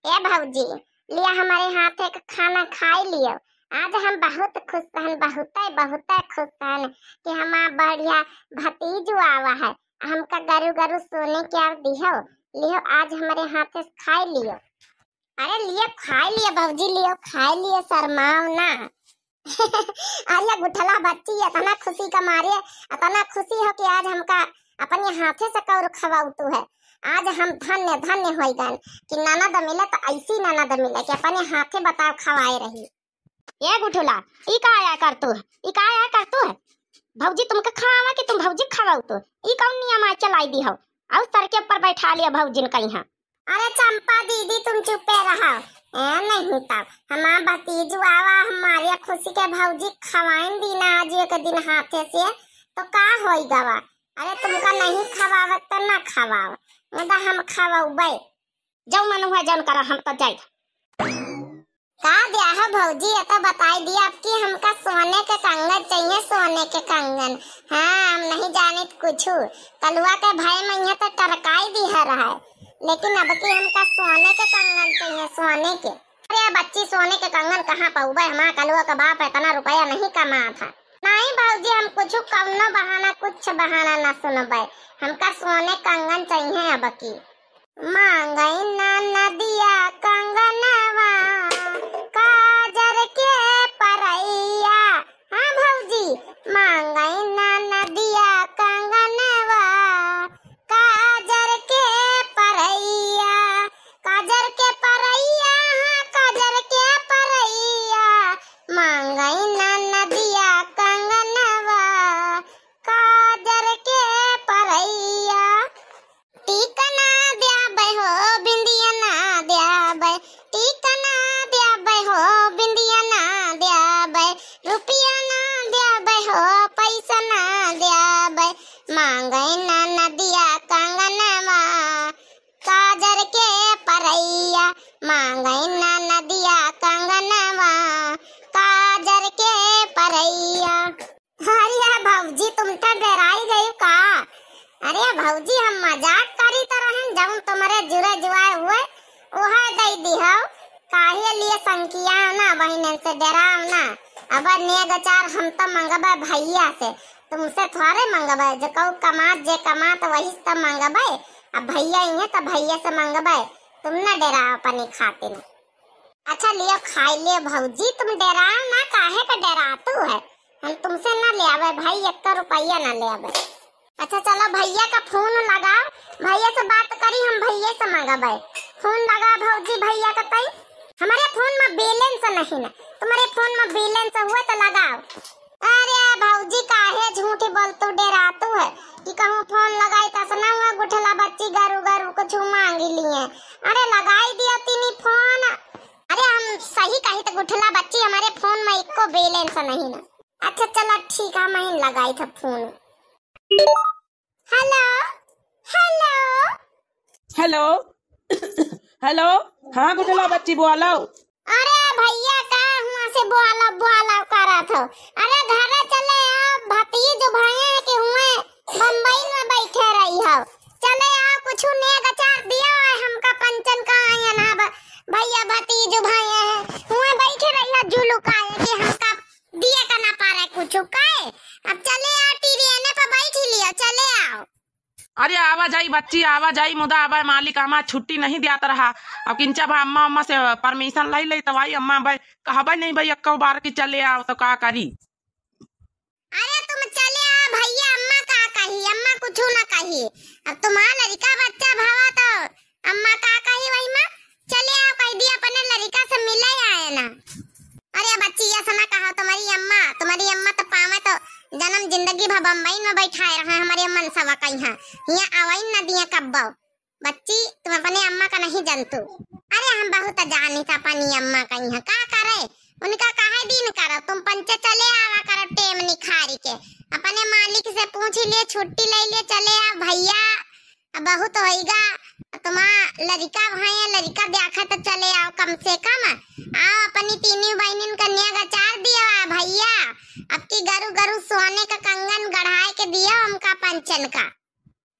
ए भौजी, लिया हमारे हाथ एक खाना खाई लियो। आज हम बहुत खुश हन, बहुत खुश हन कि हमारा बढ़िया भतीजू आवा है। हमका गरु गरु सोने क्या दियो लियो, आज हमारे हाथ से खाई लियो। अरे लियो खाई लियो भौजी, लियो खाई लियो, शर्माओ ना। अरे गुठला बच्ची इतना खुशी का मारे, इतना खुशी हो कि आज हमका अपने हाथे से कौर खवाऊ तू है। आज हम धन्य धन्य हो गए कि ननद मिले तो ऐसी ननद मिले कि अपने हाथे बताओ खवाए रही। ये गुठला ई का आया कर तू, ई का आया कर तू है भौजी तुमके खावा कि तुम भौजी खवाऊ तो ई कौन नियम आ चलाई दी हो और सर के ऊपर बैठा लिया भौजी कहीं। अरे चंपा दीदी तुम चुपे रहो। नहीं तब हमारा भतीजू आवा हमारे खुशी के भौजी खवाएं दी ना आज एक दिन हाथे से तो का होई गवा। अरे तुमका नहीं खवावत तो ना खवाओ, मुदा हम खवाऊबे। जाओ मन हुआ जन कर हम तो जाए। का दिया है भौजी, ये तो बताई दिया आपकी हमका सोने के कंगन चाहिए, सोने के कंगन। हाँ हम नहीं जाने कुछ, कलुआ के भाई में तो टरकाई दी है रहा है, लेकिन अब की हमका सोने के कंगन चाहिए, सोने के। अरे बच्ची सोने के कंगन कहाँ पाऊबे, हमारा कलुआ का बाप इतना रुपया नहीं कमा था। नहीं भौजी हम कुछ कौनो बहाना कुछ बहाना ना सुनबे, हमका सोने कंगन चाहिए अब की। मांगई ना नदिया कंगनवा काजर के परैया। हाँ भौजी मांगई ना नदिया कंगनवा काजर के परैया, काजर के परैया, हाँ काजर के परैया। मांगई ना नदिया कंगनवा काजर के परैया। टीका ना द्याबै हो बिंदिया ना द्याबै, टीका ना द्याबै हो बिंदिया ना द्याबै, रुपया ना द्याबै हो पैसा ना द्याबै। मांगई ना नदिया कंगनवा काजर के परैया, मांगई ना नदिया कंगनवा काजर के परैया। अरे भौजी तुम तो डराई गई का। अरे भौजी हम मजाक करी तरह जब तुम्हारे जुरे जुआए हुए ओहा दई दी हो, काहे लिए संकिया ना बहन से डराव ना। अब नेगचार हम तो मंगबे भैया से, तुमसे थोड़े मंगबे, जो कहू कमात जे कमात वही तो मंगबे। अब भैया ही तो भैया से मंगबे, तुम ना डराओ अपनी खातिर। अच्छा लियो खाई लियो भौजी, तुम डराओ ना, काहे का डरातू है। हम तुमसे ना ले आवे भाई, 1 रुपया ना ले आवे। अच्छा चलो भैया का फोन लगाओ, भैया से बात करी, हम भैया से मंगाबे। फोन लगा भौजी भैया का तई। हमारे फोन में बैलेंस नहीं ना, तुम्हारे फोन में बैलेंस हुए तो लगाओ। अरे भौजी काहे झूठी बोलतू, डरातू है कि कहूँ फोन लगाई तो ना हुआ गुठला बच्ची गरु गरु कुछ मांगी लिए। अरे लगाई दिया तीनी फोन। अरे हम सही कही तो गुठला बच्ची हमारे फोन में एको बैलेंस नहीं ना। अच्छा चलो ठीक है, मैं लगाई था phone. Hello hello hello hello. हाँ गुठला बच्ची बोलो। अरे भैया का हुआ से बोला बोला करा था। अरे घर चले आओ, भतीज भैया के हुए बम्बई में बैठे रही हो, चले आओ कुछ नेग अचार दिया हमका पंचन का आया ना। भैया भतीज भैया है हुए बैठे रही हो जुलुकाए कि हमका दिए का ना पारे कुछ काए। अब चले आओ टीवीएन पे बैठ लियो, चले आओ। अरे आवा जाई बच्ची आवा जाई, मुदा आवा मालिक हमारा छुट्टी नहीं दियात रहा। अब किंचा भाई अम्मा अम्मा से परमिशन लाई ले तो भाई अम्मा भाई कहबे नहीं भाई 1 बार की चले आओ तो का करी। अरे तुम चले आओ भैया, अम्मा का कही, अम्मा कुछ ना कही। अब तुम्हारा लड़का बच्चा भावा तो अम्मा का कही वही मां। चले आओ कह दिया अपने लड़का से मिले आए ना। अरे बच्ची ये सना कहा तुम्हारी अम्मा तो पावे तो जन्म जिंदगी भर बम्बई में बैठाए रहा हमारे मन सवा कहीं यहाँ आवाई न दिया कब्बो। बच्ची तुम अपने अम्मा का नहीं जानतू। अरे हम बहुत जानी था अपनी अम्मा कहीं का करे, उनका काहे दिन करो, तुम पंचे चले आवा करो टेम निखारी के। अपने मालिक से पूछ लिए छुट्टी ले लिए, चले आ भैया बहुत होएगा तुम्हारा लड़का भाई लड़का देखा तो चले आओ कम से कम। आओ अपनी तीनों बहनिन कन्या का चार दिया भैया, अब की गरु गरु सोने का कंगन गढ़ाए के दिया हमका पंचन का।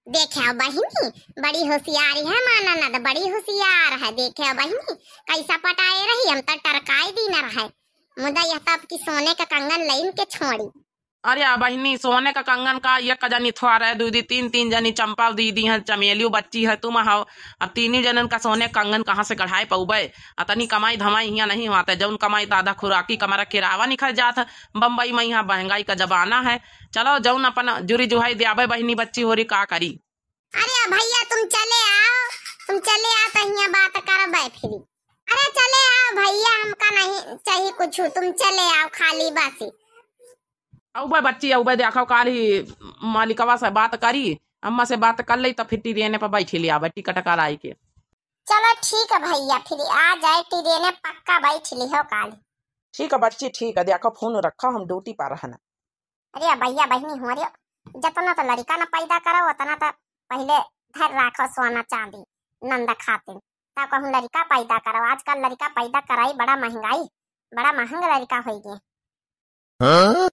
देखे बहिनी बड़ी होशियारी है माना ननद, बड़ी होशियार है। देखे बहिनी कैसा पटाए रही, हम तो टरकाई दी न रहे। मुदा यह तब की सोने का कंगन लाइन के छोड़ी। अरे बहिनी सोने का कंगन का ये कजनी थोड़ा है, दीदी तीन जनी चंपा दीदी है, चमेलियो बच्ची है, तुम हो। अब तीन जनन का सोने कंगन कहाँ से कढ़ाई पौबे? अतनी कमाई धमाई यहाँ नहीं होता, जौन कमाई तो आधा खुराकी कमरा किरावा निकल जात है। बम्बई में यहाँ महंगाई का जमाना है। चलो जौन अपन जुरी जुहाई दियाबे बहिनी बच्ची हो रही का करी। अरे भैया तुम चले आओ तो यहाँ बात करबे फिर। अरे चले आओ भैया, हमका नहीं चाहिए कुछ, तुम चले आओ खाली बासी। औबे बच्ची औबे देखो काल ही मालिकवा से बात करी, अम्मा से बात कर ली तो फिर ट्रेन पर बैठी लिया टिकट कराई के। चलो ठीक है भैया, फिर आ जाए ट्रेन पक्का बैठ ली हो काल। ठीक है बच्ची ठीक है, देखो फोन रखो हम ड्यूटी पर रहना। अरे भैया बहनी हो रही, जितना तो लड़का न पैदा करो उतना तो पहले घर रखो सोना चांदी नंदा खातिर, तब कहूँ लड़का पैदा करो। आजकल लड़का पैदा कराई बड़ा महंगाई, बड़ा महंगा लड़का हो गया।